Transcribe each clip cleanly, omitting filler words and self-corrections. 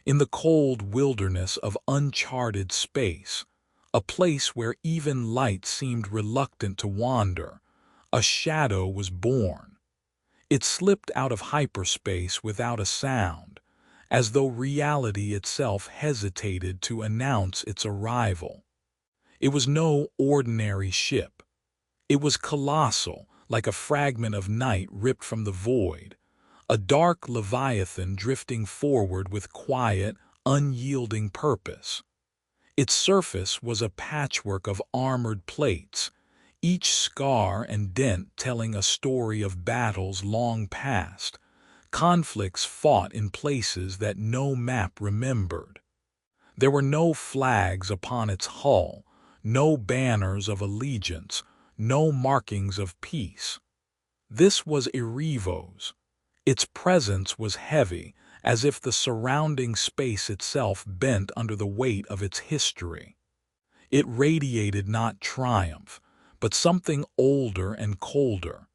In the cold wilderness of uncharted space, a place where even light seemed reluctant to wander, a shadow was born. It slipped out of hyperspace without a sound, as though reality itself hesitated to announce its arrival. It was no ordinary ship. It was colossal, like a fragment of night ripped from the void, a dark leviathan drifting forward with quiet, unyielding purpose. Its surface was a patchwork of armored plates, each scar and dent telling a story of battles long past, conflicts fought in places that no map remembered. There were no flags upon its hull, no banners of allegiance, no markings of peace. This was Erivo's. Its presence was heavy, as if the surrounding space itself bent under the weight of its history. It radiated not triumph, but something older and colder,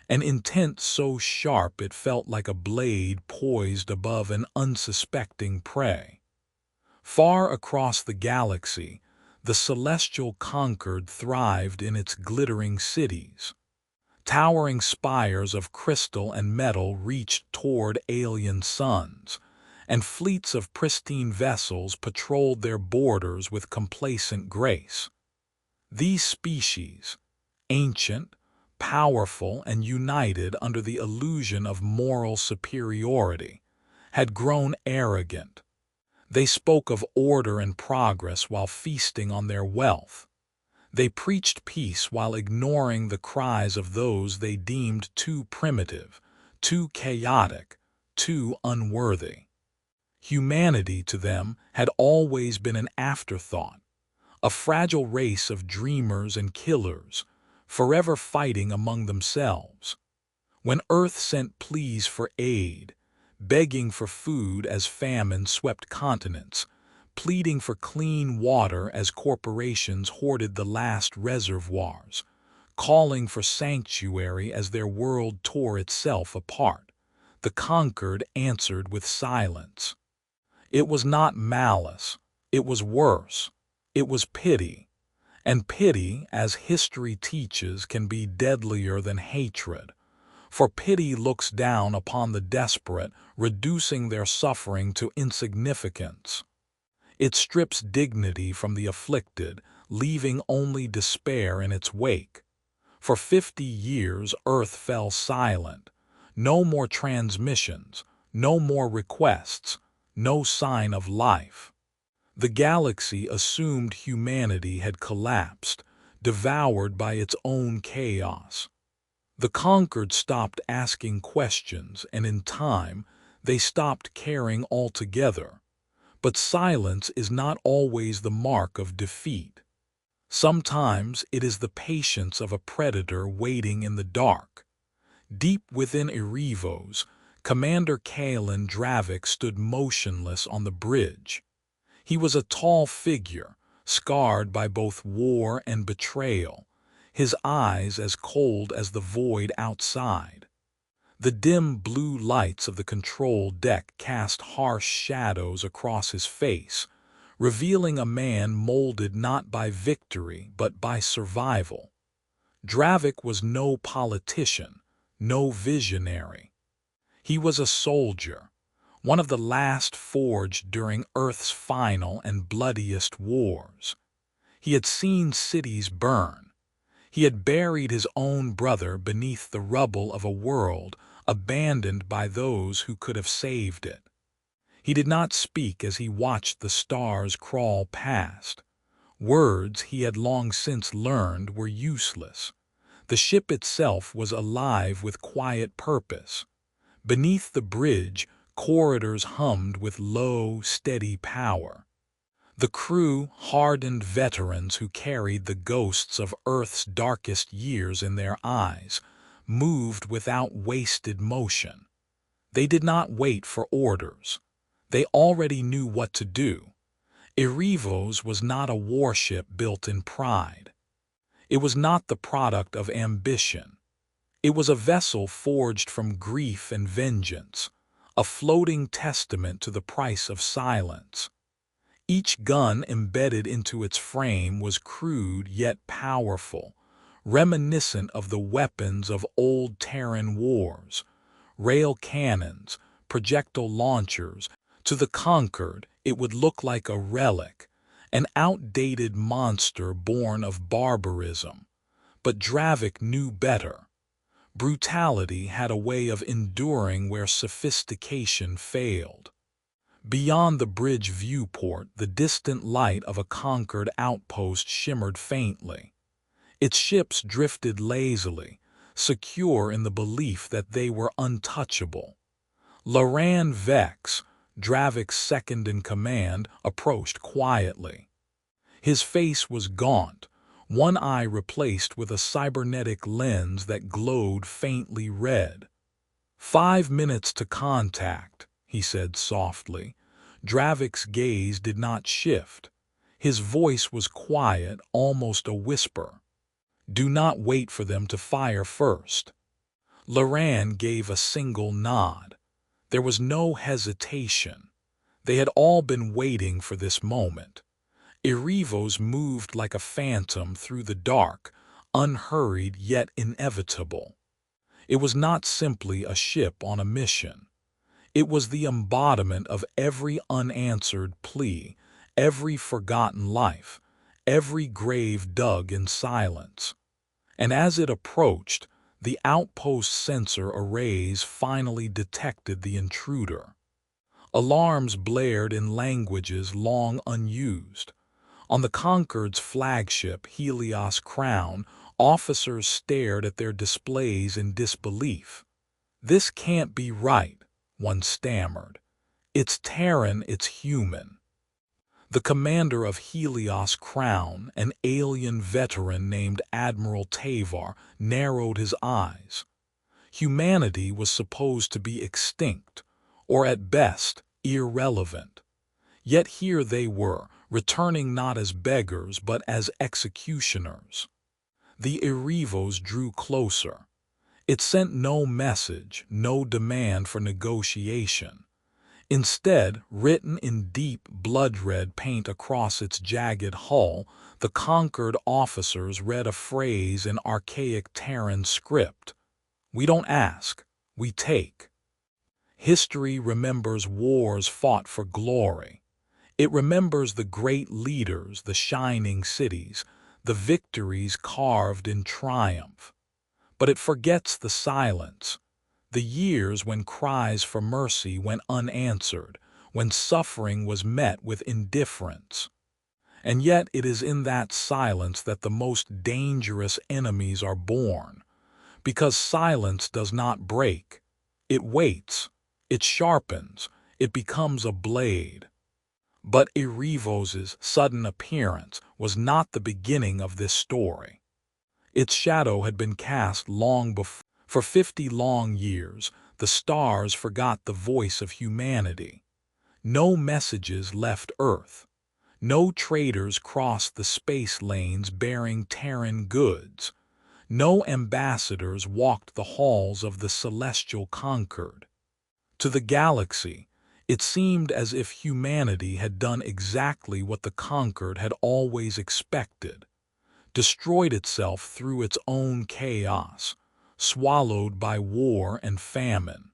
an intent so sharp it felt like a blade poised above an unsuspecting prey. Far across the galaxy, the celestial Concord thrived in its glittering cities. Towering spires of crystal and metal reached toward alien suns, and fleets of pristine vessels patrolled their borders with complacent grace. These species, ancient, powerful, and united under the illusion of moral superiority, had grown arrogant. They spoke of order and progress while feasting on their wealth. They preached peace while ignoring the cries of those they deemed too primitive, too chaotic, too unworthy. Humanity to them had always been an afterthought, a fragile race of dreamers and killers, forever fighting among themselves. When Earth sent pleas for aid, begging for food as famine swept continents, pleading for clean water as corporations hoarded the last reservoirs, calling for sanctuary as their world tore itself apart, the conquered answered with silence. It was not malice, it was worse, it was pity, and pity, as history teaches, can be deadlier than hatred. For pity looks down upon the desperate, reducing their suffering to insignificance. It strips dignity from the afflicted, leaving only despair in its wake. For 50 years Earth fell silent. No more transmissions, no more requests, no sign of life. The galaxy assumed humanity had collapsed, devoured by its own chaos. The conquered stopped asking questions, and in time, they stopped caring altogether. But silence is not always the mark of defeat. Sometimes it is the patience of a predator waiting in the dark. Deep within Erivo's, Commander Kalen Dravik stood motionless on the bridge. He was a tall figure, scarred by both war and betrayal, his eyes as cold as the void outside. The dim blue lights of the control deck cast harsh shadows across his face, revealing a man molded not by victory but by survival. Dravik was no politician, no visionary. He was a soldier, one of the last forged during Earth's final and bloodiest wars. He had seen cities burn. He had buried his own brother beneath the rubble of a world abandoned by those who could have saved it. He did not speak as he watched the stars crawl past. Words he had long since learned were useless. The ship itself was alive with quiet purpose. Beneath the bridge, corridors hummed with low, steady power. The crew, hardened veterans who carried the ghosts of Earth's darkest years in their eyes, moved without wasted motion. They did not wait for orders. They already knew what to do. Erivo's was not a warship built in pride. It was not the product of ambition. It was a vessel forged from grief and vengeance, a floating testament to the price of silence. Each gun embedded into its frame was crude yet powerful, reminiscent of the weapons of old Terran wars, rail cannons, projectile launchers. To the conquered, it would look like a relic, an outdated monster born of barbarism. But Dravik knew better. Brutality had a way of enduring where sophistication failed. Beyond the bridge viewport, the distant light of a conquered outpost shimmered faintly. Its ships drifted lazily, secure in the belief that they were untouchable. Loran Vex, Dravik's second-in-command, approached quietly. His face was gaunt, one eye replaced with a cybernetic lens that glowed faintly red. 5 minutes to contact, he said softly. Dravik's gaze did not shift. His voice was quiet, almost a whisper. Do not wait for them to fire first. Loran gave a single nod. There was no hesitation. They had all been waiting for this moment. Erivos moved like a phantom through the dark, unhurried yet inevitable. It was not simply a ship on a mission. It was the embodiment of every unanswered plea, every forgotten life, every grave dug in silence. And as it approached, the outpost sensor arrays finally detected the intruder. Alarms blared in languages long unused. On the Conquered's flagship, Helios Crown, officers stared at their displays in disbelief. This can't be right, one stammered. It's Terran, it's human. The commander of Helios Crown, an alien veteran named Admiral Tavar, narrowed his eyes. Humanity was supposed to be extinct, or at best, irrelevant. Yet here they were, returning not as beggars but as executioners. The Erivos drew closer. It sent no message, no demand for negotiation. Instead, written in deep blood-red paint across its jagged hull, the conquered officers read a phrase in archaic Terran script. We don't ask, we take. History remembers wars fought for glory. It remembers the great leaders, the shining cities, the victories carved in triumph. But it forgets the silence, the years when cries for mercy went unanswered, when suffering was met with indifference. And yet it is in that silence that the most dangerous enemies are born, because silence does not break. It waits, it sharpens, it becomes a blade. But Erivos' sudden appearance was not the beginning of this story. Its shadow had been cast long before. For 50 long years, the stars forgot the voice of humanity. No messages left Earth. No traders crossed the space lanes bearing Terran goods. No ambassadors walked the halls of the celestial conquered. To the galaxy, it seemed as if humanity had done exactly what the conquered had always expected, destroyed itself through its own chaos, swallowed by war and famine.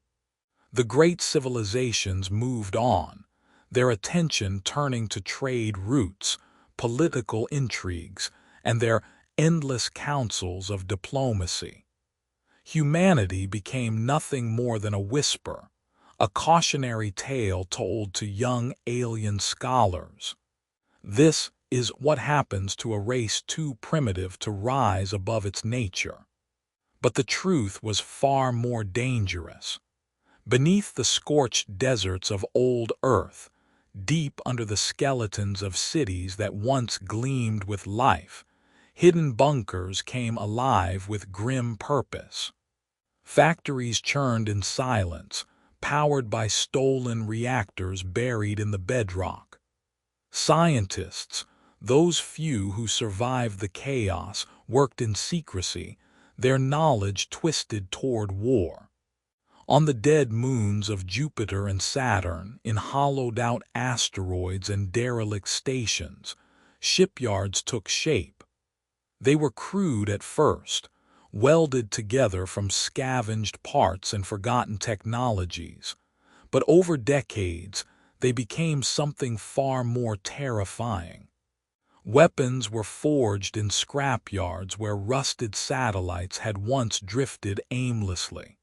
The great civilizations moved on, their attention turning to trade routes, political intrigues, and their endless councils of diplomacy. Humanity became nothing more than a whisper, a cautionary tale told to young alien scholars. This is what happens to a race too primitive to rise above its nature. But the truth was far more dangerous. Beneath the scorched deserts of old Earth, deep under the skeletons of cities that once gleamed with life, hidden bunkers came alive with grim purpose. Factories churned in silence, powered by stolen reactors buried in the bedrock. Scientists, those few who survived the chaos, worked in secrecy, their knowledge twisted toward war. On the dead moons of Jupiter and Saturn, in hollowed-out asteroids and derelict stations, shipyards took shape. They were crude at first, welded together from scavenged parts and forgotten technologies, but over decades they became something far more terrifying. Weapons were forged in scrapyards where rusted satellites had once drifted aimlessly.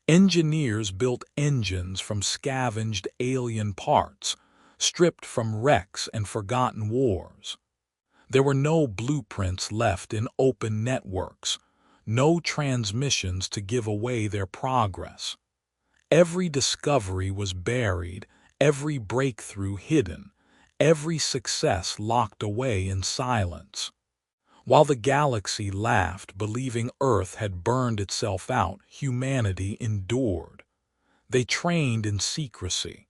Engineers built engines from scavenged alien parts, stripped from wrecks and forgotten wars. There were no blueprints left in open networks, no transmissions to give away their progress. Every discovery was buried, every breakthrough hidden, every success locked away in silence. While the galaxy laughed, believing Earth had burned itself out, humanity endured. They trained in secrecy.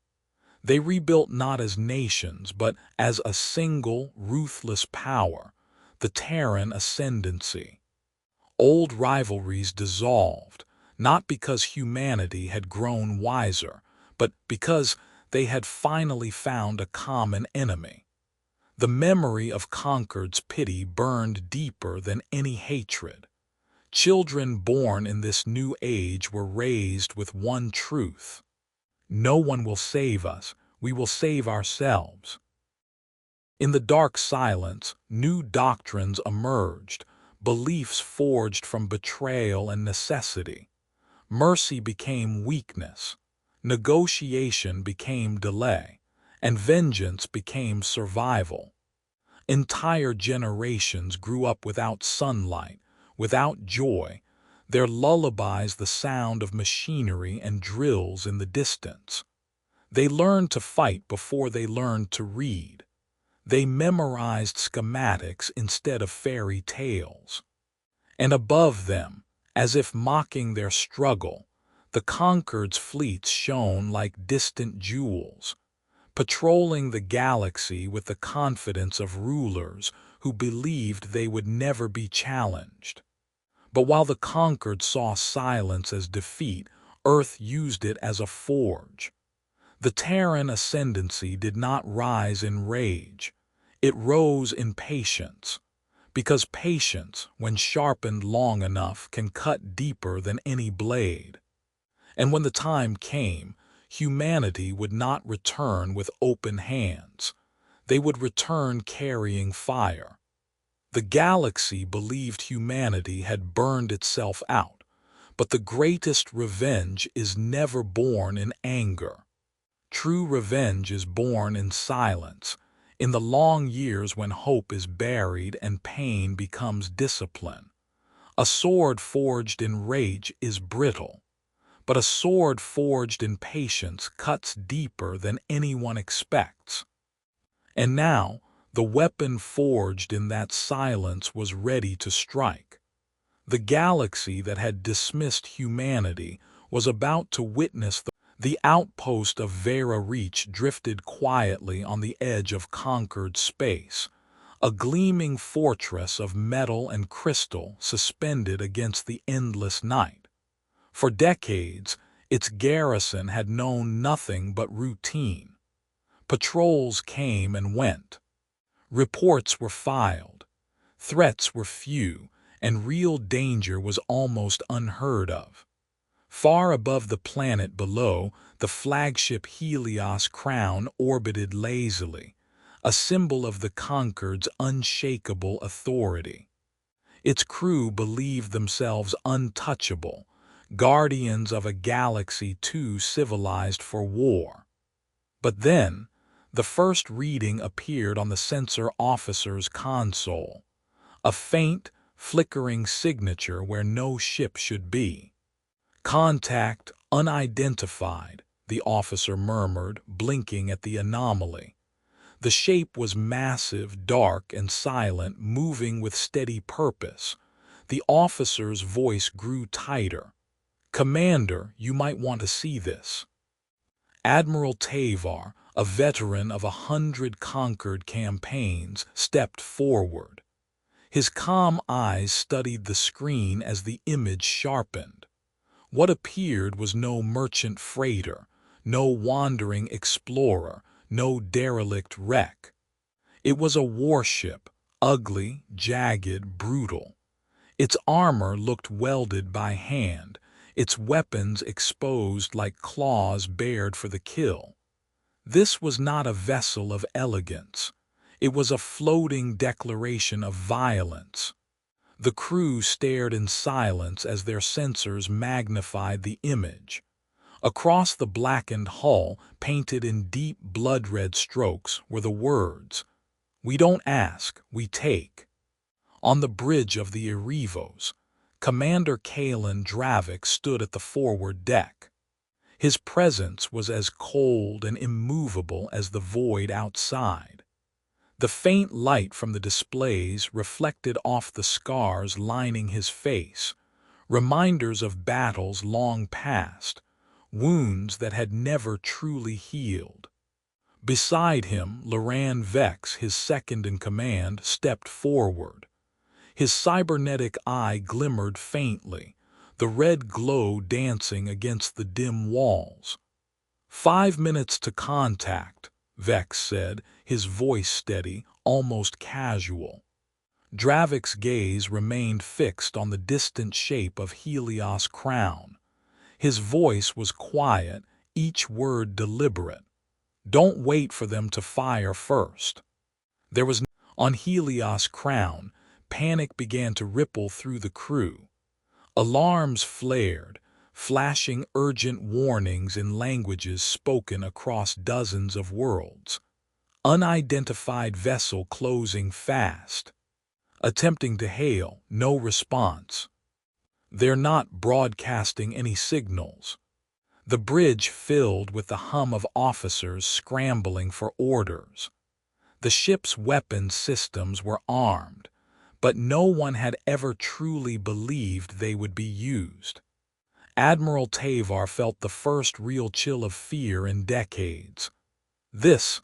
They rebuilt not as nations, but as a single, ruthless power, the Terran ascendancy. Old rivalries dissolved, not because humanity had grown wiser, but because they had finally found a common enemy. The memory of Concord's pity burned deeper than any hatred. Children born in this new age were raised with one truth: no one will save us, we will save ourselves. In the dark silence, new doctrines emerged, beliefs forged from betrayal and necessity. Mercy became weakness, negotiation became delay, and vengeance became survival. Entire generations grew up without sunlight, without joy, their lullabies the sound of machinery and drills in the distance. They learned to fight before they learned to read. They memorized schematics instead of fairy tales. And above them, as if mocking their struggle, the Concord's fleets shone like distant jewels, patrolling the galaxy with the confidence of rulers who believed they would never be challenged. But while the Concord saw silence as defeat, Earth used it as a forge. The Terran ascendancy did not rise in rage. It rose in patience, because patience, when sharpened long enough, can cut deeper than any blade. And when the time came, humanity would not return with open hands. They would return carrying fire. The galaxy believed humanity had burned itself out, but the greatest revenge is never born in anger. True revenge is born in silence, in the long years when hope is buried and pain becomes discipline. A sword forged in rage is brittle, but a sword forged in patience cuts deeper than anyone expects. And now, the weapon forged in that silence was ready to strike. The galaxy that had dismissed humanity was about to witness the outpost of Vera Reach drifted quietly on the edge of conquered space, a gleaming fortress of metal and crystal suspended against the endless night. For decades, its garrison had known nothing but routine. Patrols came and went. Reports were filed. Threats were few, and real danger was almost unheard of. Far above the planet below, the flagship Helios Crown orbited lazily, a symbol of the Concord's unshakable authority. Its crew believed themselves untouchable, guardians of a galaxy too civilized for war. But then, the first reading appeared on the sensor officer's console, a faint, flickering signature where no ship should be. "Contact unidentified," the officer murmured, blinking at the anomaly. The shape was massive, dark, and silent, moving with steady purpose. The officer's voice grew tighter. "Commander, you might want to see this." Admiral Tavar, a veteran of 100 conquered campaigns, stepped forward. His calm eyes studied the screen as the image sharpened. What appeared was no merchant freighter, no wandering explorer, no derelict wreck. It was a warship, ugly, jagged, brutal. Its armor looked welded by hand, its weapons exposed like claws bared for the kill. This was not a vessel of elegance. It was a floating declaration of violence. The crew stared in silence as their sensors magnified the image. Across the blackened hull, painted in deep blood-red strokes, were the words, "We don't ask, we take." On the bridge of the Erevos, Commander Kalen Dravik stood at the forward deck. His presence was as cold and immovable as the void outside. The faint light from the displays reflected off the scars lining his face, reminders of battles long past, wounds that had never truly healed. Beside him, Loran Vex, his second-in-command, stepped forward. His cybernetic eye glimmered faintly, the red glow dancing against the dim walls. "5 minutes to contact," Vex said, his voice steady, almost casual. Dravik's gaze remained fixed on the distant shape of Helios' crown. His voice was quiet, each word deliberate. "Don't wait for them to fire first." There was On Helios' crown, panic began to ripple through the crew. Alarms flared, flashing urgent warnings in languages spoken across dozens of worlds. Unidentified vessel closing fast. Attempting to hail, no response. "They're not broadcasting any signals." The bridge filled with the hum of officers scrambling for orders. The ship's weapons systems were armed, but no one had ever truly believed they would be used. Admiral Tavar felt the first real chill of fear in decades. This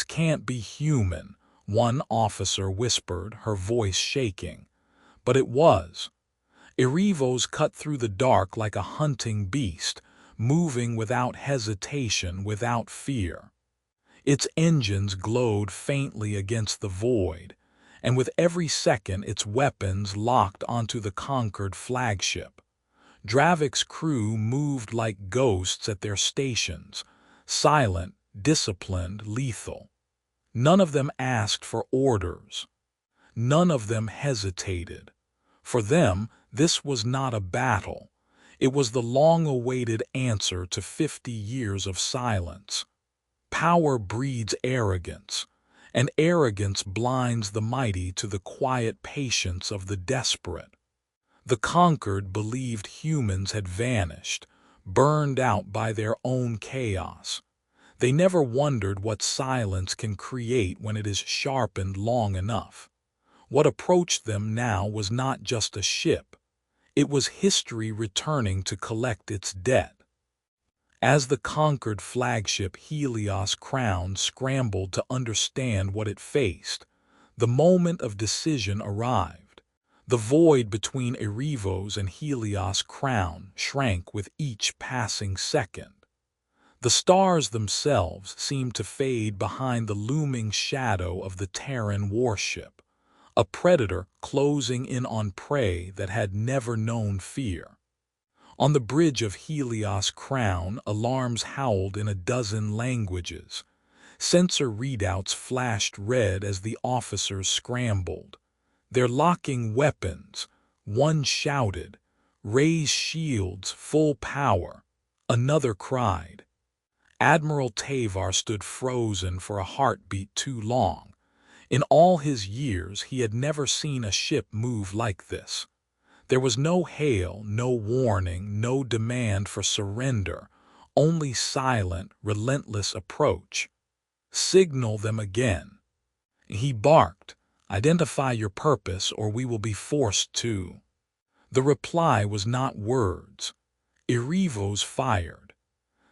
can't be human," one officer whispered, her voice shaking. But it was. Erevos cut through the dark like a hunting beast, moving without hesitation, without fear. Its engines glowed faintly against the void, and with every second its weapons locked onto the conquered flagship. Dravik's crew moved like ghosts at their stations, silent, disciplined, lethal. None of them asked for orders. None of them hesitated. For them, this was not a battle. It was the long-awaited answer to 50 years of silence. Power breeds arrogance, and arrogance blinds the mighty to the quiet patience of the desperate. The conquered believed humans had vanished, burned out by their own chaos. They never wondered what silence can create when it is sharpened long enough. What approached them now was not just a ship. It was history returning to collect its debt. As the conquered flagship Helios' crown scrambled to understand what it faced, the moment of decision arrived. The void between Erevos and Helios' crown shrank with each passing second. The stars themselves seemed to fade behind the looming shadow of the Terran warship, a predator closing in on prey that had never known fear. On the bridge of Helios' crown, alarms howled in a dozen languages. Sensor readouts flashed red as the officers scrambled. "They're locking weapons," one shouted. "Raise shields, full power," another cried. Admiral Tavar stood frozen for a heartbeat too long. In all his years, he had never seen a ship move like this. There was no hail, no warning, no demand for surrender, only silent, relentless approach. "Signal them again." He barked, "Identify your purpose or we will be forced to." The reply was not words. Erevos fired.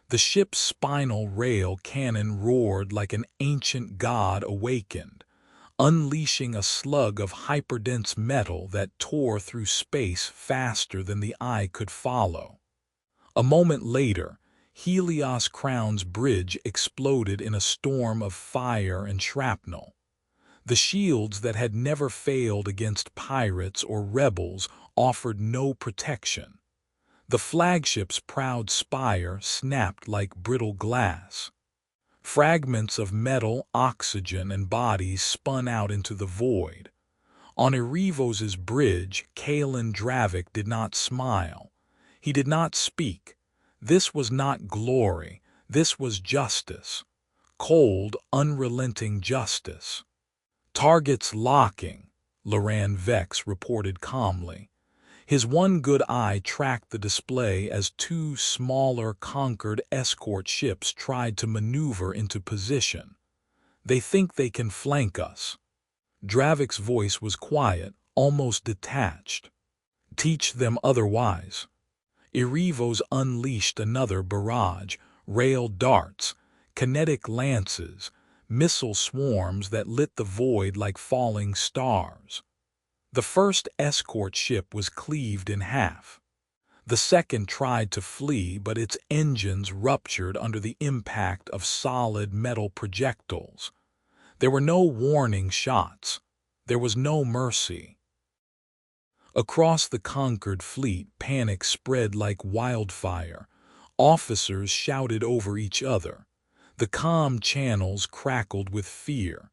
The ship's spinal rail cannon roared like an ancient god awakened, unleashing a slug of hyperdense metal that tore through space faster than the eye could follow. A moment later, Helios Crown's bridge exploded in a storm of fire and shrapnel. The shields that had never failed against pirates or rebels offered no protection. The flagship's proud spire snapped like brittle glass. Fragments of metal, oxygen, and bodies spun out into the void. On Erevos's bridge, Kalen Dravik did not smile. He did not speak. This was not glory. This was justice. Cold, unrelenting justice. "Targets locking," Loran Vex reported calmly. His one good eye tracked the display as two smaller Conquered escort ships tried to maneuver into position. "They think they can flank us." Dravik's voice was quiet, almost detached. "Teach them otherwise." Erevos unleashed another barrage, rail darts, kinetic lances, missile swarms that lit the void like falling stars. The first escort ship was cleaved in half. The second tried to flee, but its engines ruptured under the impact of solid metal projectiles. There were no warning shots. There was no mercy. Across the conquered fleet, panic spread like wildfire. Officers shouted over each other. The comm channels crackled with fear.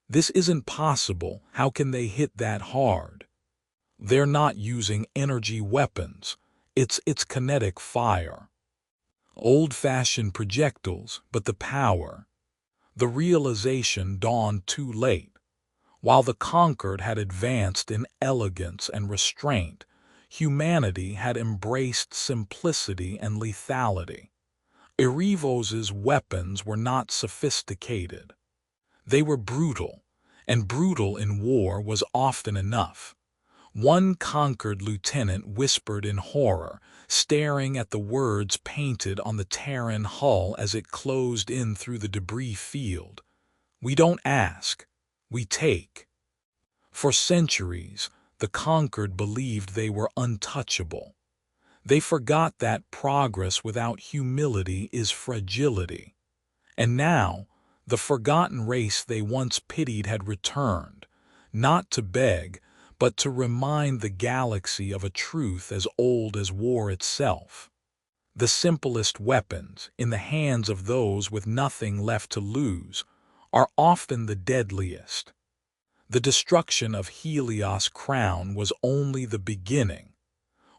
"This isn't possible. How can they hit that hard?" "They're not using energy weapons. It's kinetic fire." Old-fashioned projectiles, but the power. The realization dawned too late. While the conquered had advanced in elegance and restraint, humanity had embraced simplicity and lethality. Erevos's weapons were not sophisticated. They were brutal, and brutal in war was often enough. One conquered lieutenant whispered in horror, staring at the words painted on the Terran hull as it closed in through the debris field. "We don't ask. We take." For centuries, the conquered believed they were untouchable. They forgot that progress without humility is fragility. And now, the forgotten race they once pitied had returned, not to beg, but to remind the galaxy of a truth as old as war itself. The simplest weapons, in the hands of those with nothing left to lose, are often the deadliest. The destruction of Helios Crown was only the beginning.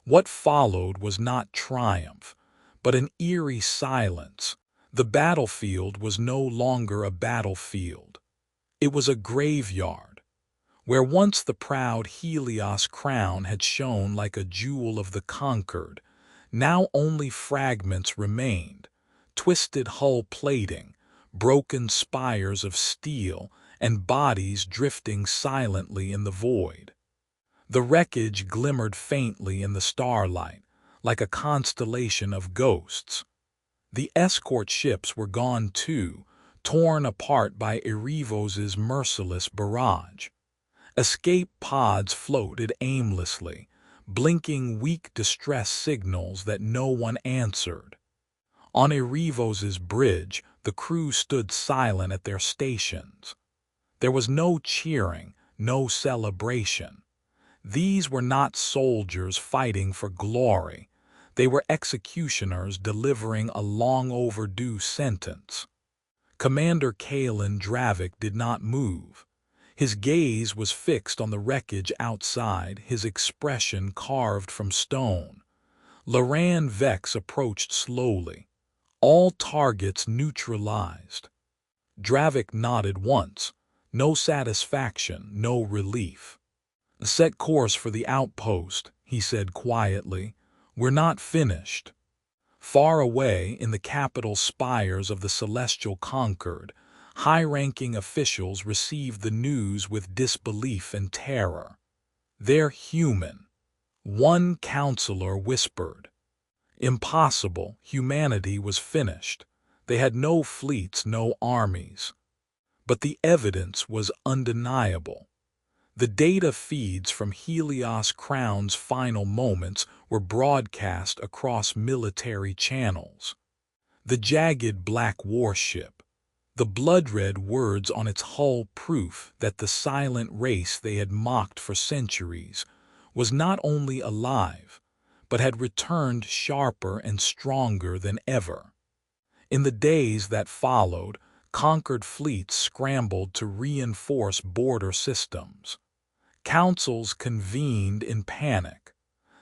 What followed was not triumph, but an eerie silence. The battlefield was no longer a battlefield. It was a graveyard. Where once the proud Helios Crown had shone like a jewel of the conquered, now only fragments remained, twisted hull plating, broken spires of steel, and bodies drifting silently in the void. The wreckage glimmered faintly in the starlight, like a constellation of ghosts. The escort ships were gone too, torn apart by Erevos's merciless barrage. Escape pods floated aimlessly, blinking weak distress signals that no one answered. On Erevos's bridge, the crew stood silent at their stations. There was no cheering, no celebration. These were not soldiers fighting for glory. They were executioners delivering a long-overdue sentence. Commander Kalen Dravik did not move. His gaze was fixed on the wreckage outside, his expression carved from stone. Loran Vex approached slowly. All targets neutralized. Dravik nodded once. No satisfaction, no relief. "Set course for the outpost," he said quietly. "We're not finished." Far away in the capital spires of the Celestial Conquered, high-ranking officials received the news with disbelief and terror. "They're human," one counselor whispered. Impossible, humanity was finished. They had no fleets, no armies. But the evidence was undeniable. The data feeds from Helios Crown's final moments were broadcast across military channels. The jagged black warship, the blood-red words on its hull proof that the silent race they had mocked for centuries was not only alive, but had returned sharper and stronger than ever. In the days that followed, conquered fleets scrambled to reinforce border systems. Councils convened in panic.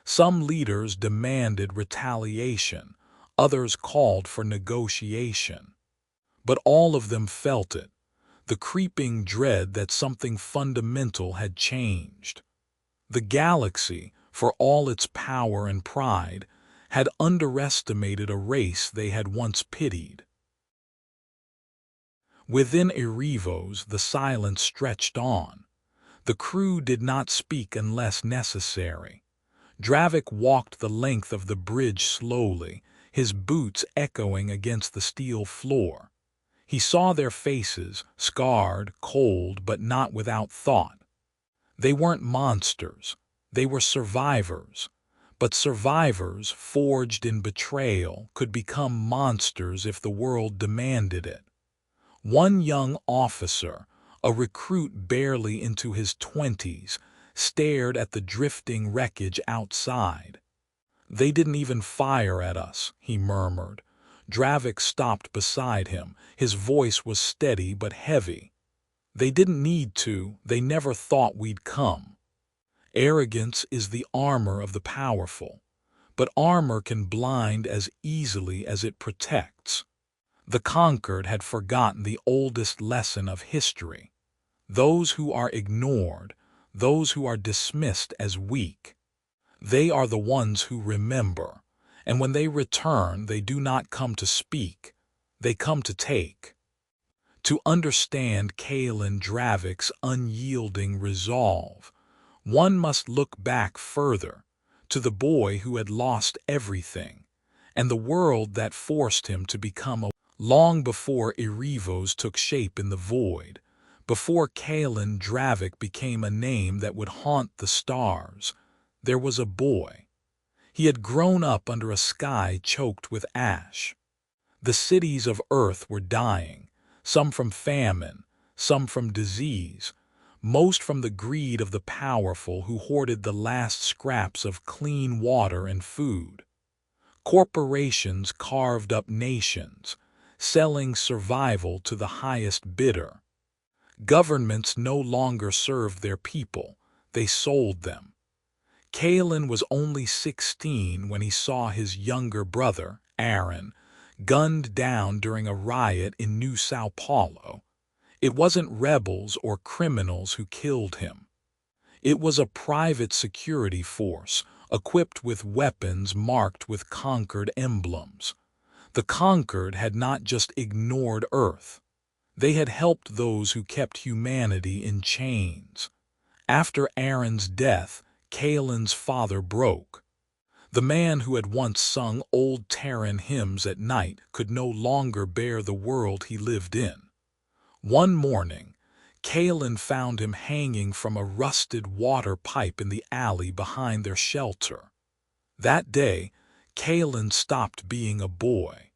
Some leaders demanded retaliation, others called for negotiation. But all of them felt it, the creeping dread that something fundamental had changed. The galaxy, for all its power and pride, had underestimated a race they had once pitied. Within Erevos, the silence stretched on. The crew did not speak unless necessary. Dravik walked the length of the bridge slowly, his boots echoing against the steel floor. He saw their faces, scarred, cold, but not without thought. They weren't monsters. They were survivors. But survivors, forged in betrayal, could become monsters if the world demanded it. One young officer, a recruit barely into his 20s, stared at the drifting wreckage outside. "They didn't even fire at us," he murmured. Dravik stopped beside him. His voice was steady but heavy. "They didn't need to. They never thought we'd come." Arrogance is the armor of the powerful, but armor can blind as easily as it protects. The conquered had forgotten the oldest lesson of history. Those who are ignored, those who are dismissed as weak, they are the ones who remember, and when they return they do not come to speak, they come to take. To understand Kalen Dravik's unyielding resolve, one must look back further, to the boy who had lost everything, and the world that forced him to become a long before Erevos took shape in the void, before Kalen Dravik became a name that would haunt the stars, there was a boy. He had grown up under a sky choked with ash. The cities of Earth were dying, some from famine, some from disease, most from the greed of the powerful who hoarded the last scraps of clean water and food. Corporations carved up nations, selling survival to the highest bidder. Governments no longer served their people, they sold them. Kalen was only 16 when he saw his younger brother, Aaron, gunned down during a riot in New Sao Paulo. It wasn't rebels or criminals who killed him. It was a private security force, equipped with weapons marked with conquered emblems. The conquered had not just ignored Earth. They had helped those who kept humanity in chains. After Aaron's death, Kalen's father broke. The man who had once sung old Terran hymns at night could no longer bear the world he lived in. One morning, Kalen found him hanging from a rusted water pipe in the alley behind their shelter. That day, Kalen stopped being a boy.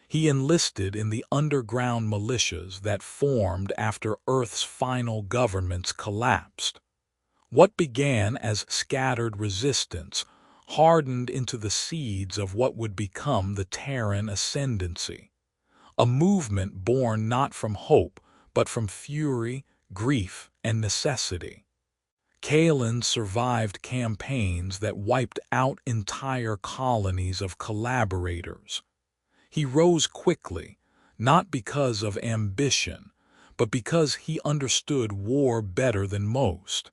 He enlisted in the underground militias that formed after Earth's final governments collapsed. What began as scattered resistance hardened into the seeds of what would become the Terran Ascendancy, a movement born not from hope, but from fury, grief, and necessity. Kalen survived campaigns that wiped out entire colonies of collaborators. He rose quickly, not because of ambition, but because he understood war better than most.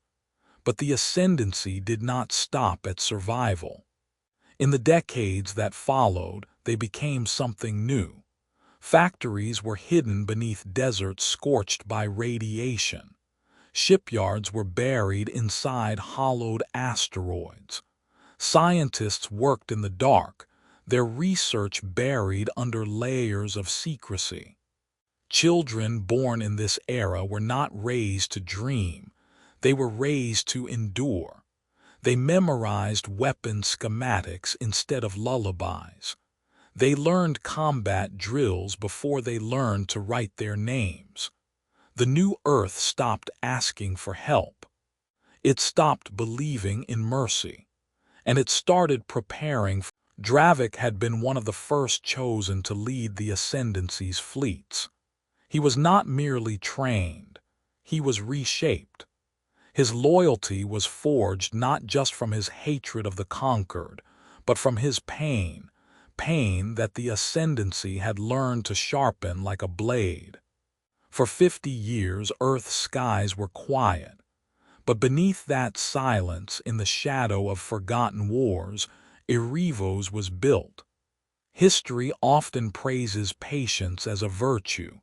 But the ascendancy did not stop at survival. In the decades that followed, they became something new. Factories were hidden beneath deserts scorched by radiation. Shipyards were buried inside hollowed asteroids. Scientists worked in the dark, their research buried under layers of secrecy. Children born in this era were not raised to dream. They were raised to endure. They memorized weapon schematics instead of lullabies. They learned combat drills before they learned to write their names. The new Earth stopped asking for help. It stopped believing in mercy. And it started preparing. Dravik had been one of the first chosen to lead the Ascendancy's fleets. He was not merely trained. He was reshaped. His loyalty was forged not just from his hatred of the conquered, but from his pain that the Ascendancy had learned to sharpen like a blade. For 50 years, Earth's skies were quiet, but beneath that silence, in the shadow of forgotten wars, Erevos was built. History often praises patience as a virtue,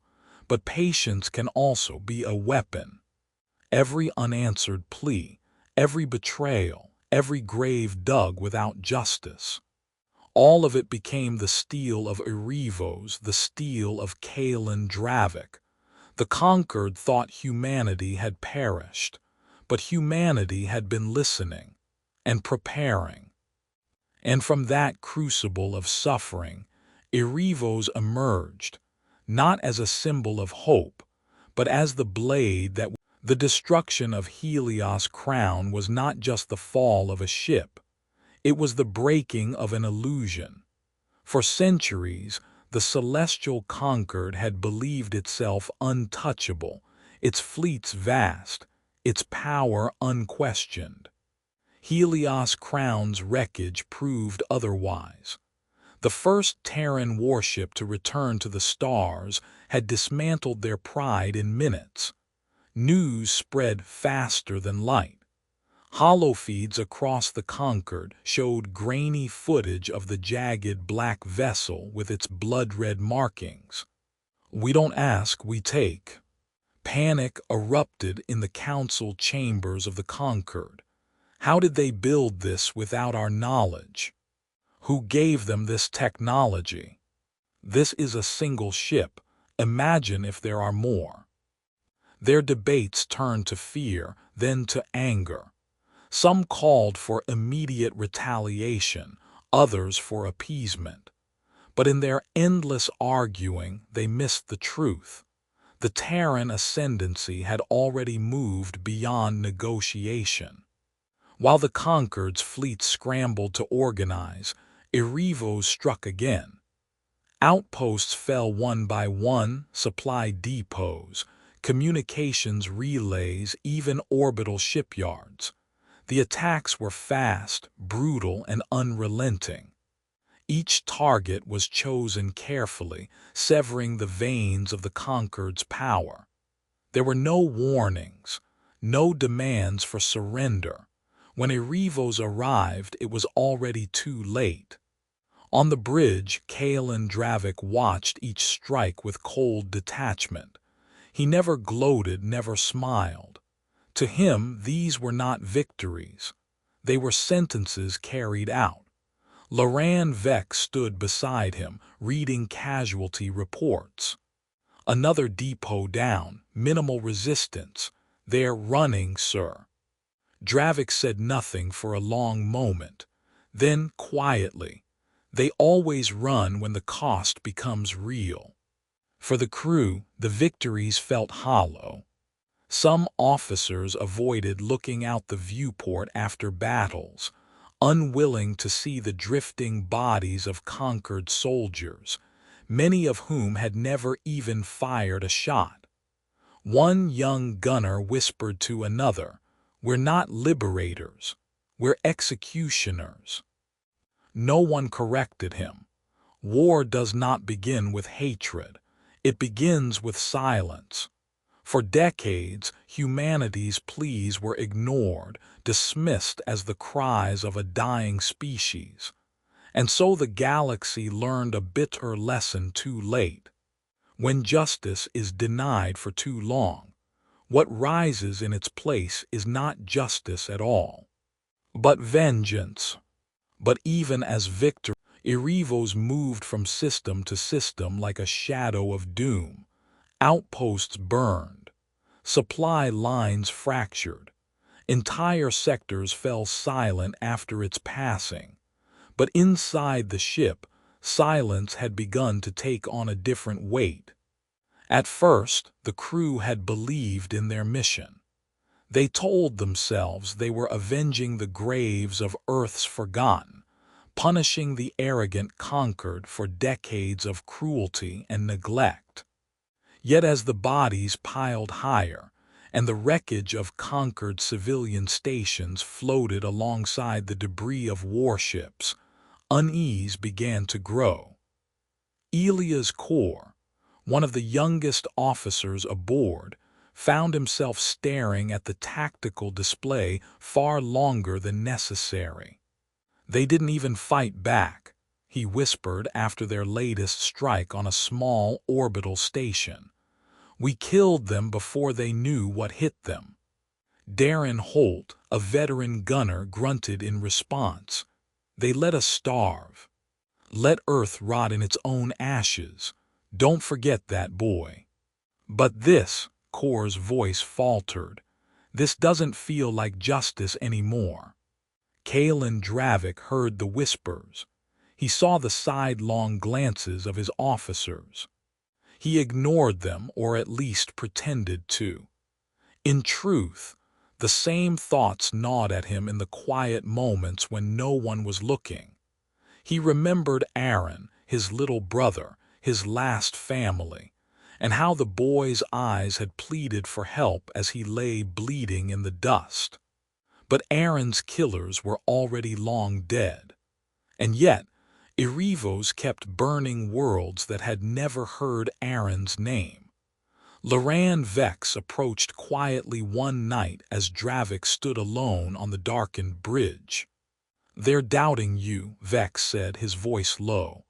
but patience can also be a weapon. Every unanswered plea, every betrayal, every grave dug without justice, all of it became the steel of Erevos, the steel of Kalen Dravik. The conquered thought humanity had perished, but humanity had been listening and preparing. And from that crucible of suffering, Erevos emerged, not as a symbol of hope, but as the blade that the destruction of Helios' crown was not just the fall of a ship, it was the breaking of an illusion. For centuries, the celestial conquered had believed itself untouchable, its fleets vast, its power unquestioned. Helios' crown's wreckage proved otherwise. The first Terran warship to return to the stars had dismantled their pride in minutes. News spread faster than light. Holofeeds across the conquered showed grainy footage of the jagged black vessel with its blood-red markings. "We don't ask, we take." Panic erupted in the council chambers of the conquered. How did they build this without our knowledge? Who gave them this technology? This is a single ship. Imagine if there are more. Their debates turned to fear, then to anger. Some called for immediate retaliation, others for appeasement. But in their endless arguing, they missed the truth. The Terran ascendancy had already moved beyond negotiation. While the conquered's fleet scrambled to organize, Erevos struck again. Outposts fell one by one, supply depots, communications relays, even orbital shipyards. The attacks were fast, brutal, and unrelenting. Each target was chosen carefully, severing the veins of the conquered's power. There were no warnings, no demands for surrender. When Erevos arrived, it was already too late. On the bridge, Kalen Dravik watched each strike with cold detachment. He never gloated, never smiled. To him, these were not victories. They were sentences carried out. Loran Vex stood beside him, reading casualty reports. Another depot down, minimal resistance. "They're running, sir." Dravik said nothing for a long moment. Then, quietly, "They always run when the cost becomes real." For the crew, the victories felt hollow. Some officers avoided looking out the viewport after battles, unwilling to see the drifting bodies of conquered soldiers, many of whom had never even fired a shot. One young gunner whispered to another, "We're not liberators, we're executioners." No one corrected him. War does not begin with hatred, it begins with silence. For decades, humanity's pleas were ignored, dismissed as the cries of a dying species. And so the galaxy learned a bitter lesson too late. When justice is denied for too long, what rises in its place is not justice at all, but vengeance. But even as victor, Erevos moved from system to system like a shadow of doom. Outposts burned, supply lines fractured, Entire sectors fell silent after its passing, but inside the ship, silence had begun to take on a different weight. At first, the crew had believed in their mission. They told themselves they were avenging the graves of Earth's forgotten, punishing the arrogant conquered for decades of cruelty and neglect. Yet as the bodies piled higher, and the wreckage of conquered civilian stations floated alongside the debris of warships, unease began to grow. Elia's Corps, one of the youngest officers aboard, found himself staring at the tactical display far longer than necessary. "They didn't even fight back," he whispered after their latest strike on a small orbital station. "We killed them before they knew what hit them." Darren Holt, a veteran gunner, grunted in response. "They let us starve. Let Earth rot in its own ashes. Don't forget that, boy." "But this," Cor's voice faltered, "this doesn't feel like justice anymore." Kalen Dravik heard the whispers. He saw the sidelong glances of his officers. He ignored them, or at least pretended to. In truth, the same thoughts gnawed at him in the quiet moments when no one was looking. He remembered Aaron, his little brother, his last family, and how the boy's eyes had pleaded for help as he lay bleeding in the dust. But Aaron's killers were already long dead. And yet, Erevos kept burning worlds that had never heard Aaron's name. Loran Vex approached quietly one night as Dravik stood alone on the darkened bridge. "They're doubting you," Vex said, his voice low.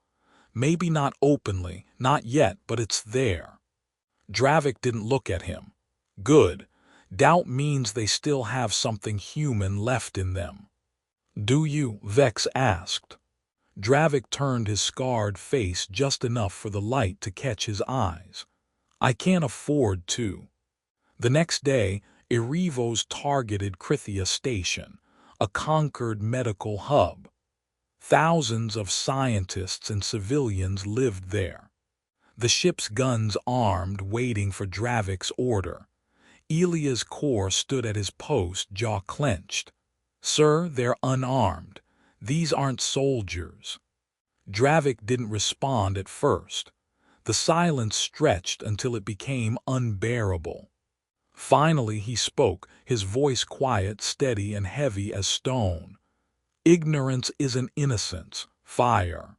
"Maybe not openly, not yet, but it's there." Dravik didn't look at him. "Good. Doubt means they still have something human left in them." "Do you?" Vex asked. Dravik turned his scarred face just enough for the light to catch his eyes. "I can't afford to." The next day, Erevos targeted Krithia Station, a conquered medical hub. Thousands of scientists and civilians lived there. The ship's guns armed, waiting for Dravik's order. Elia's Corps stood at his post, jaw clenched. "Sir, they're unarmed. These aren't soldiers." Dravik didn't respond at first. The silence stretched until it became unbearable. Finally he spoke, his voice quiet, steady, and heavy as stone. "Ignorance isn't innocence. Fire."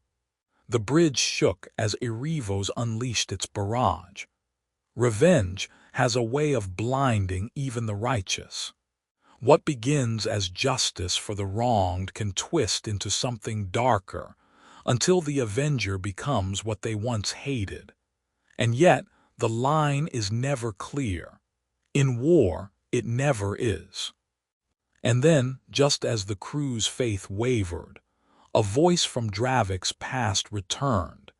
The bridge shook as Erevos unleashed its barrage. Revenge has a way of blinding even the righteous. What begins as justice for the wronged can twist into something darker, until the avenger becomes what they once hated. And yet, the line is never clear. In war, it never is. And then, just as the crew's faith wavered, a voice from Dravik's past returned,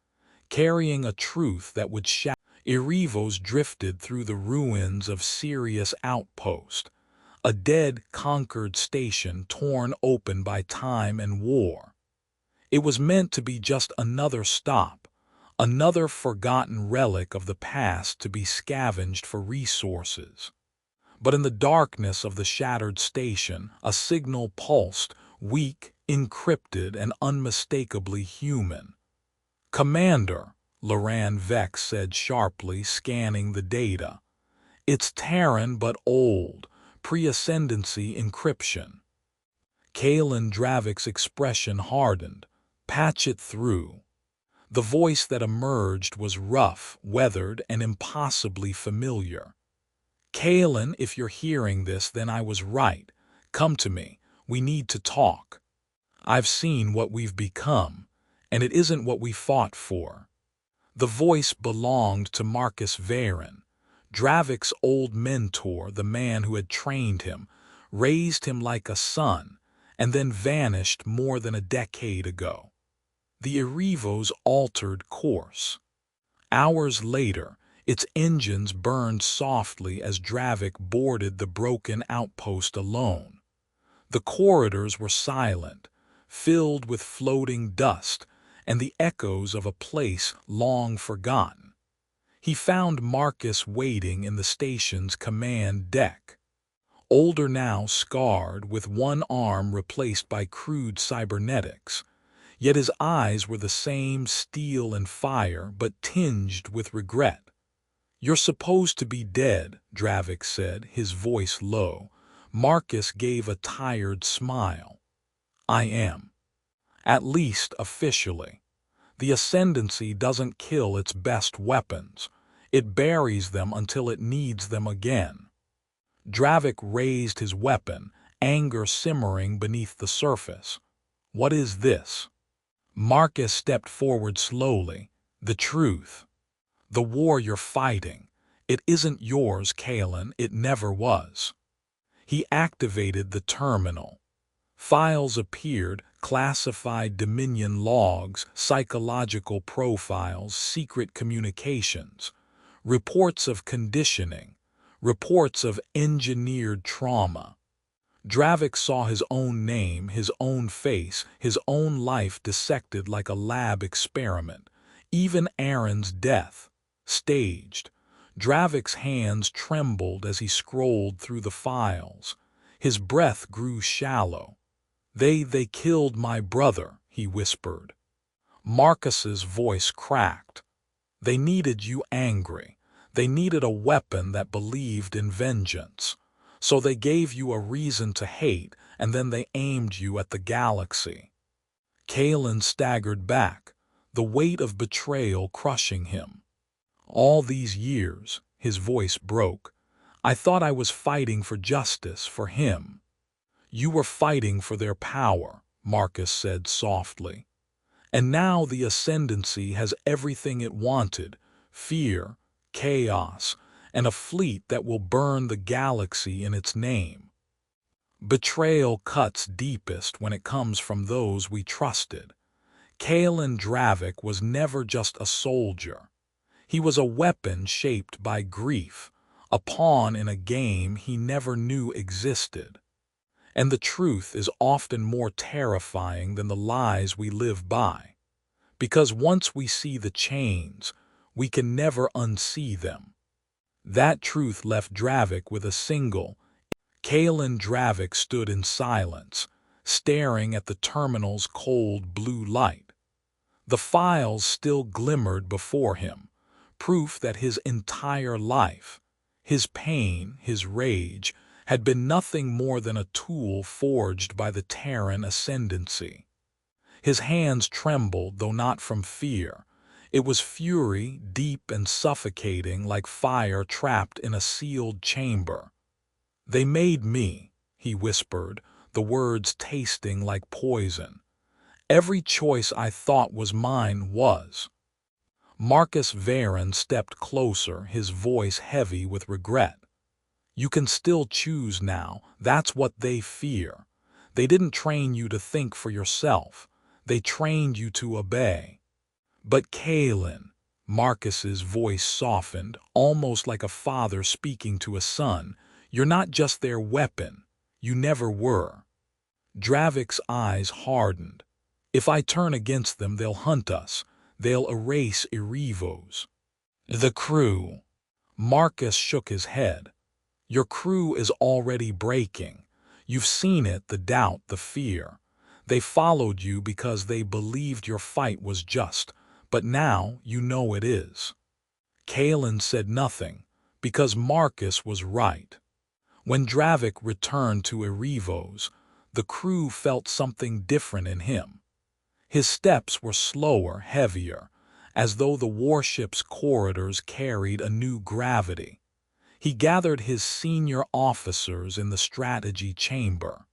carrying a truth that would shatter. Erevos drifted through the ruins of Sirius Outpost, a dead, conquered station torn open by time and war. It was meant to be just another stop, another forgotten relic of the past to be scavenged for resources. But in the darkness of the shattered station, a signal pulsed, weak, encrypted, and unmistakably human. "Commander," Loran Vex said sharply, scanning the data. "It's Terran but old, pre-ascendancy encryption." Kalen Dravik's expression hardened. "Patch it through." The voice that emerged was rough, weathered, and impossibly familiar. "Kalen, if you're hearing this, then I was right. Come to me. We need to talk. I've seen what we've become, and it isn't what we fought for." The voice belonged to Marcus Varen, Dravik's old mentor, the man who had trained him, raised him like a son, and then vanished more than a decade ago. The Erevos altered course. Hours later, Its engines burned softly as Dravik boarded the broken outpost alone. The corridors were silent, filled with floating dust and the echoes of a place long forgotten. He found Marcus waiting in the station's command deck. Older now, scarred, with one arm replaced by crude cybernetics, yet his eyes were the same, steel and fire, but tinged with regret. "You're supposed to be dead," Dravik said, his voice low. Marcus gave a tired smile. "I am. At least officially. The Ascendancy doesn't kill its best weapons. It buries them until it needs them again." Dravik raised his weapon, anger simmering beneath the surface. "What is this?" Marcus stepped forward slowly. "The truth. The war you're fighting. It isn't yours, Kalen. It never was." He activated the terminal. Files appeared, classified Dominion logs, psychological profiles, secret communications, reports of conditioning, reports of engineered trauma. Dravik saw his own name, his own face, his own life dissected like a lab experiment. Even Aaron's death, staged. Dravik's hands trembled as he scrolled through the files. His breath grew shallow. They killed my brother," he whispered. Marcus's voice cracked. "They needed you angry. They needed a weapon that believed in vengeance. So they gave you a reason to hate, and then they aimed you at the galaxy." Kalen staggered back, the weight of betrayal crushing him. "All these years," his voice broke, "I thought I was fighting for justice, for him." "You were fighting for their power," Marcus said softly. "And now the Ascendancy has everything it wanted: fear, chaos, and a fleet that will burn the galaxy in its name. Betrayal cuts deepest when it comes from those we trusted. Kalen Dravik was never just a soldier. He was a weapon shaped by grief, a pawn in a game he never knew existed. And the truth is often more terrifying than the lies we live by. Because once we see the chains, we can never unsee them." That truth left Dravik with a single. Kalen Dravik stood in silence, staring at the terminal's cold blue light. The files still glimmered before him, proof that his entire life, his pain, his rage, had been nothing more than a tool forged by the Terran Ascendancy. His hands trembled, though not from fear. It was fury, deep and suffocating, like fire trapped in a sealed chamber. "They made me," he whispered, the words tasting like poison. "Every choice I thought was mine was." Marcus Varen stepped closer, his voice heavy with regret. "You can still choose now. That's what they fear. They didn't train you to think for yourself. They trained you to obey." "But Kalen," Marcus's voice softened, almost like a father speaking to a son, "you're not just their weapon. You never were." Dravik's eyes hardened. "If I turn against them, they'll hunt us. They'll erase Erevos." "The crew." Marcus shook his head. "Your crew is already breaking. You've seen it, the doubt, the fear. They followed you because they believed your fight was just, but now you know it is." Kalen said nothing, because Marcus was right. When Dravik returned to Erevos, the crew felt something different in him. His steps were slower, heavier, as though the warship's corridors carried a new gravity. He gathered his senior officers in the strategy chamber.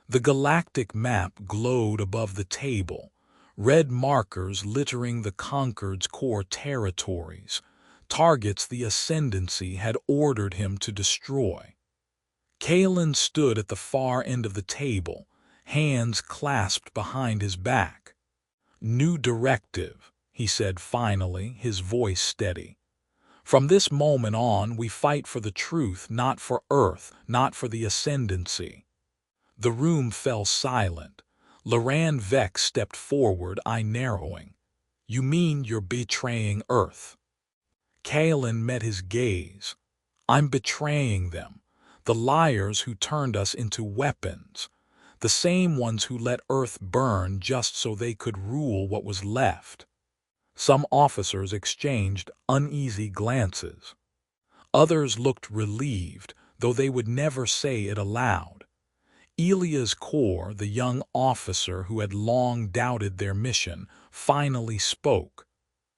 The galactic map glowed above the table, red markers littering the Conquered's core territories, targets the Ascendancy had ordered him to destroy. Kalen stood at the far end of the table, hands clasped behind his back. "New directive," he said finally, his voice steady. From this moment on, we fight for the truth, not for Earth, not for the ascendancy." The room fell silent. Loran Vex stepped forward, eye narrowing. "You mean you're betraying Earth?" Kalen met his gaze. "I'm betraying them, the liars who turned us into weapons, the same ones who let Earth burn just so they could rule what was left." Some officers exchanged uneasy glances. Others looked relieved, though they would never say it aloud. Elias Kor, the young officer who had long doubted their mission, finally spoke.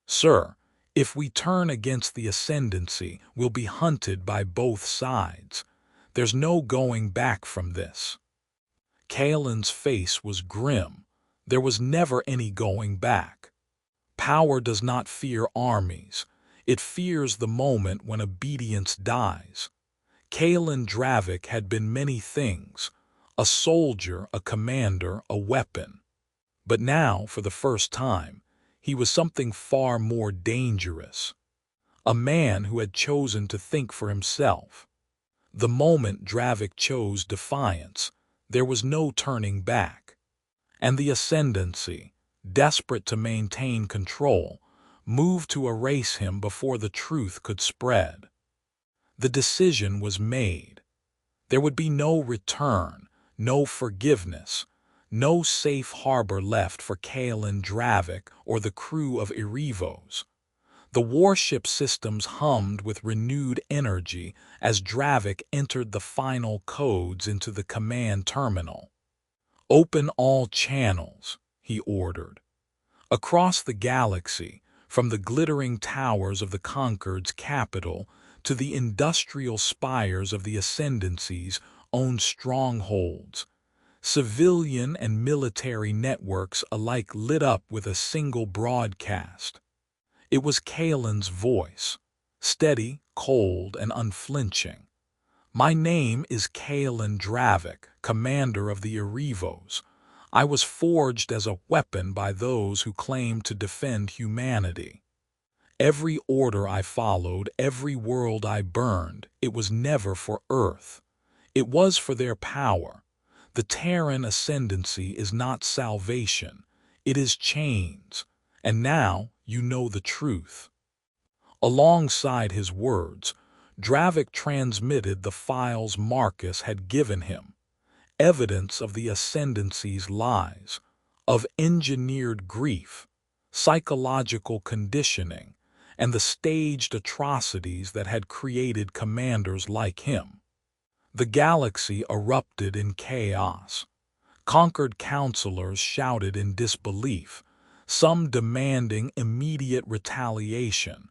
"Sir, if we turn against the ascendancy, we'll be hunted by both sides. There's no going back from this." Kalen's face was grim. There was never any going back. Power does not fear armies. It fears the moment when obedience dies. Kalen Dravik had been many things: a soldier, a commander, a weapon. But now, for the first time, he was something far more dangerous. A man who had chosen to think for himself. The moment Dravik chose defiance, there was no turning back. And the ascendancy, desperate to maintain control, moved to erase him before the truth could spread. The decision was made. There would be no return, no forgiveness, no safe harbor left for Kalen Dravik or the crew of Erivos. The warship systems hummed with renewed energy as Dravik entered the final codes into the command terminal. "Open all channels," he ordered. Across the galaxy, from the glittering towers of the Concord's capital to the industrial spires of the Ascendancy's own strongholds, civilian and military networks alike lit up with a single broadcast. It was Kalen's voice, steady, cold, and unflinching. "My name is Kalen Dravik, commander of the Erivos. I was forged as a weapon by those who claim to defend humanity. Every order I followed, every world I burned, it was never for Earth. It was for their power. The Terran ascendancy is not salvation. It is chains. And now you know the truth." Alongside his words, Dravik transmitted the files Marcus had given him, evidence of the ascendancy's lies, of engineered grief, psychological conditioning, and the staged atrocities that had created commanders like him. The galaxy erupted in chaos. Conquered counselors shouted in disbelief, some demanding immediate retaliation,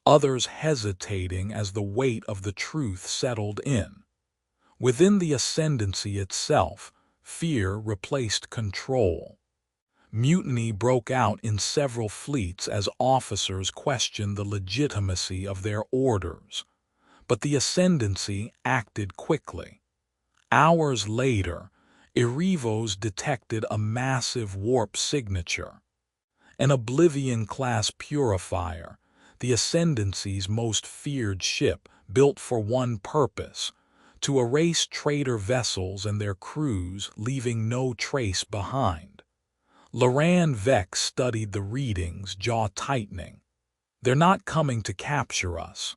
others hesitating as the weight of the truth settled in. Within the ascendancy itself, fear replaced control. Mutiny broke out in several fleets as officers questioned the legitimacy of their orders. But the ascendancy acted quickly. Hours later, Erivos detected a massive warp signature. An Oblivion-class purifier, the ascendancy's most feared ship, built for one purpose: to erase traitor vessels and their crews, leaving no trace behind. Loran Vex studied the readings, jaw tightening. "They're not coming to capture us.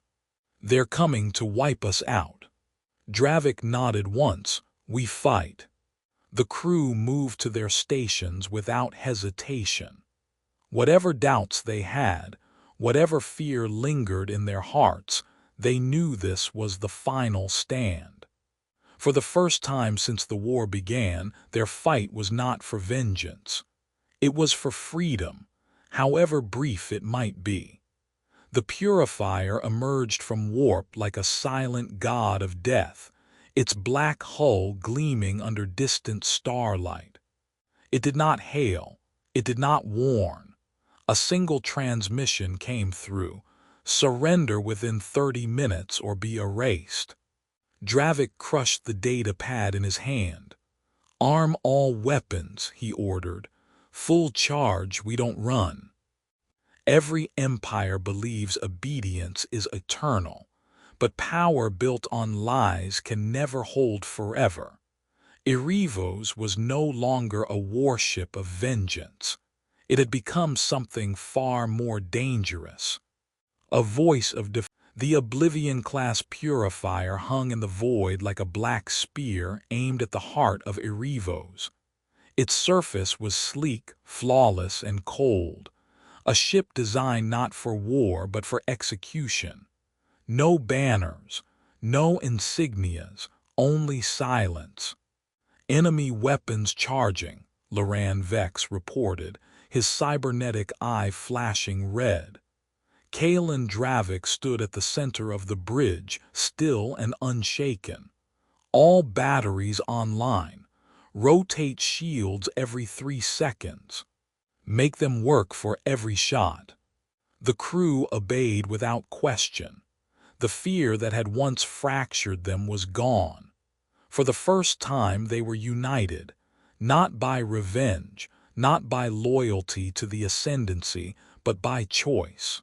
They're coming to wipe us out." Dravik nodded once. "We fight." The crew moved to their stations without hesitation. Whatever doubts they had, whatever fear lingered in their hearts, they knew this was the final stand. For the first time since the war began, their fight was not for vengeance. It was for freedom, however brief it might be. The purifier emerged from warp like a silent god of death, its black hull gleaming under distant starlight. It did not hail, it did not warn. A single transmission came through: surrender within 30 minutes or be erased. Dravik crushed the data pad in his hand. "Arm all weapons," he ordered. "Full charge, we don't run." Every empire believes obedience is eternal, but power built on lies can never hold forever. Erebos was no longer a warship of vengeance. It had become something far more dangerous. A voice of the Oblivion-class purifier hung in the void like a black spear aimed at the heart of Erebos. Its surface was sleek, flawless, and cold, a ship designed not for war but for execution. No banners, no insignias, only silence. Enemy weapons charging, Loran Vex reported, his cybernetic eye flashing red. Kalen Dravik stood at the center of the bridge, still and unshaken. All batteries online. Rotate shields every 3 seconds. Make them work for every shot. The crew obeyed without question. The fear that had once fractured them was gone. For the first time they were united, not by revenge, not by loyalty to the Ascendancy, but by choice.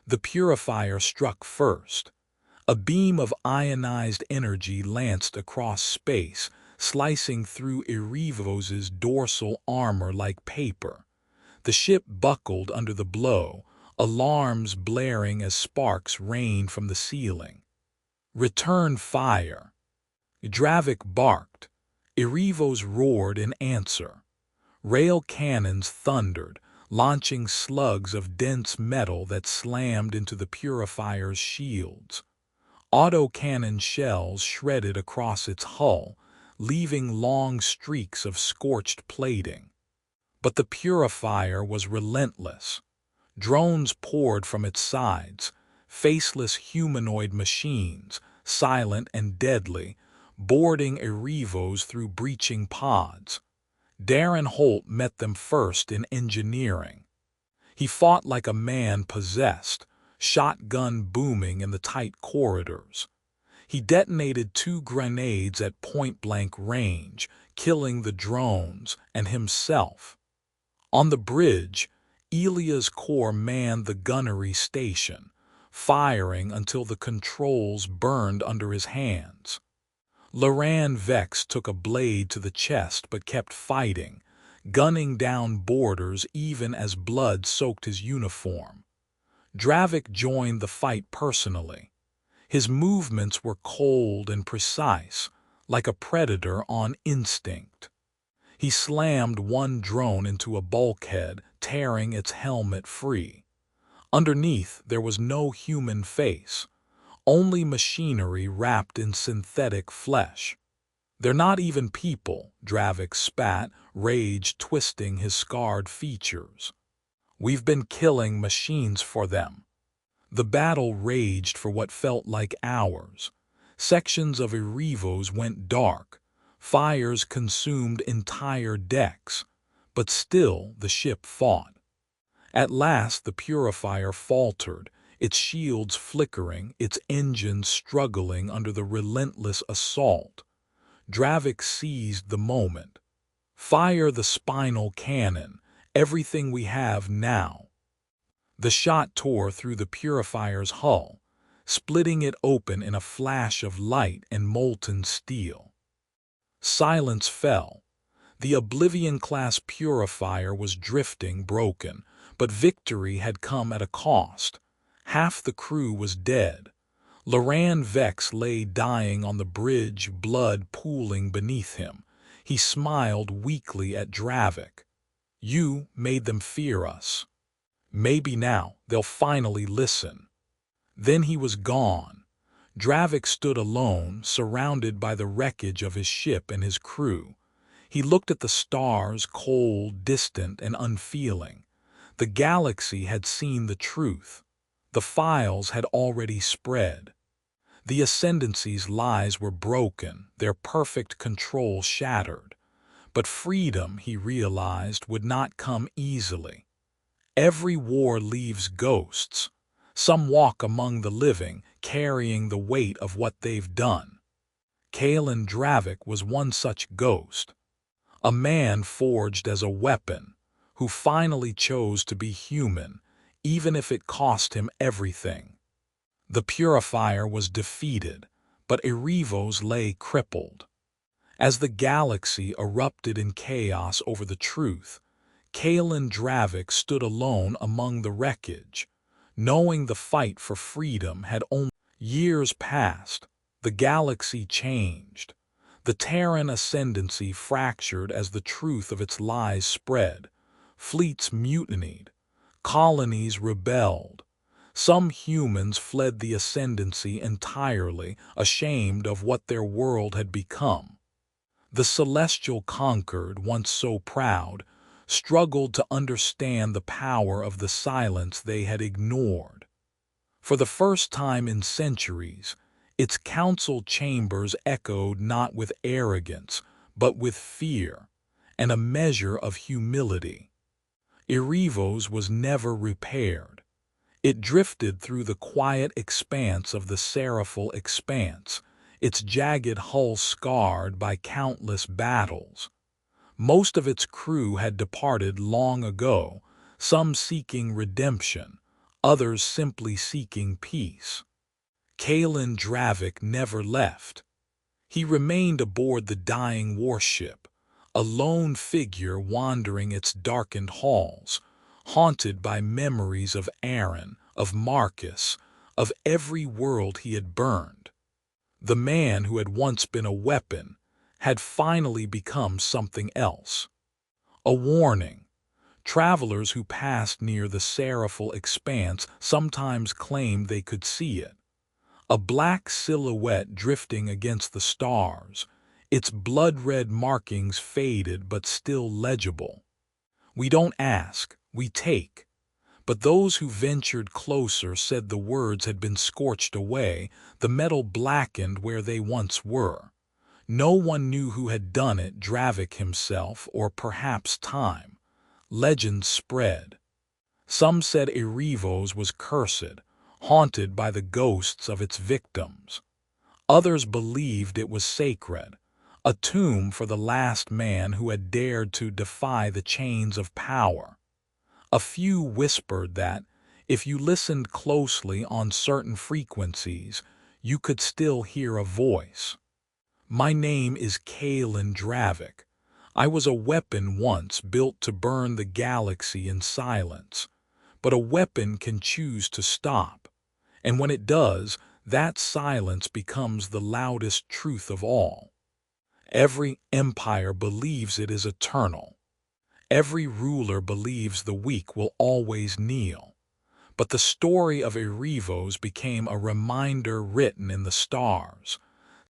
The purifier struck first. A beam of ionized energy lanced across space, slicing through Erebos' dorsal armor like paper. The ship buckled under the blow, alarms blaring as sparks rained from the ceiling. "Return fire!" Dravik barked. Erebos roared in answer. Rail cannons thundered, launching slugs of dense metal that slammed into the purifier's shields. Autocannon shells shredded across its hull, leaving long streaks of scorched plating. But the purifier was relentless. Drones poured from its sides, faceless humanoid machines, silent and deadly, boarding Erebos through breaching pods. Darren Holt met them first in engineering. He fought like a man possessed, shotgun booming in the tight corridors. He detonated 2 grenades at point-blank range, killing the drones and himself. On the bridge, Elia's corps manned the gunnery station, firing until the controls burned under his hands. Loran Vex took a blade to the chest but kept fighting, gunning down boarders even as blood soaked his uniform. Dravik joined the fight personally. His movements were cold and precise, like a predator on instinct. He slammed one drone into a bulkhead, tearing its helmet free. Underneath there was no human face, only machinery wrapped in synthetic flesh. "They're not even people," Dravik spat, rage twisting his scarred features. "We've been killing machines for them." The battle raged for what felt like hours. Sections of Erebos went dark. Fires consumed entire decks. But still the ship fought. At last the purifier faltered, its shields flickering, its engines struggling under the relentless assault. Dravik seized the moment. "Fire the spinal cannon, everything we have now." The shot tore through the purifier's hull, splitting it open in a flash of light and molten steel. Silence fell. The Oblivion-class purifier was drifting, broken, but victory had come at a cost. Half the crew was dead. Loran Vex lay dying on the bridge, blood pooling beneath him. He smiled weakly at Dravik. "You made them fear us. Maybe now they'll finally listen." Then he was gone. Dravik stood alone, surrounded by the wreckage of his ship and his crew. He looked at the stars, cold, distant, and unfeeling. The galaxy had seen the truth. The files had already spread. The Ascendancy's lies were broken, their perfect control shattered. But freedom, he realized, would not come easily. Every war leaves ghosts. Some walk among the living, carrying the weight of what they've done. Kalen Dravik was one such ghost. A man forged as a weapon, who finally chose to be human, even if it cost him everything. The Purifier was defeated, but Erevos lay crippled. As the galaxy erupted in chaos over the truth, Kalen Dravik stood alone among the wreckage, knowing the fight for freedom had only. Years passed. The galaxy changed. The Terran ascendancy fractured as the truth of its lies spread. Fleets mutinied. Colonies rebelled. Some humans fled the ascendancy entirely, ashamed of what their world had become. The Celestial Conquered, once so proud, struggled to understand the power of the silence they had ignored. For the first time in centuries, its council chambers echoed not with arrogance, but with fear, and a measure of humility. Erevos was never repaired. It drifted through the quiet expanse of the Seraphal Expanse, its jagged hull scarred by countless battles. Most of its crew had departed long ago, some seeking redemption, others simply seeking peace. Kalen Dravik never left. He remained aboard the dying warship, a lone figure wandering its darkened halls, haunted by memories of Aaron, of Marcus, of every world he had burned. The man who had once been a weapon had finally become something else. A warning. Travelers who passed near the Seraphal Expanse sometimes claimed they could see it. A black silhouette drifting against the stars, its blood-red markings faded but still legible. We don't ask, we take. But those who ventured closer said the words had been scorched away, the metal blackened where they once were. No one knew who had done it, Dravik himself, or perhaps time. Legends spread. Some said Erevos was cursed, haunted by the ghosts of its victims. Others believed it was sacred, a tomb for the last man who had dared to defy the chains of power. A few whispered that, if you listened closely on certain frequencies, you could still hear a voice. My name is Kalen Dravik. I was a weapon once built to burn the galaxy in silence. But a weapon can choose to stop. And when it does, that silence becomes the loudest truth of all. Every empire believes it is eternal. Every ruler believes the weak will always kneel. But the story of Erevos became a reminder written in the stars,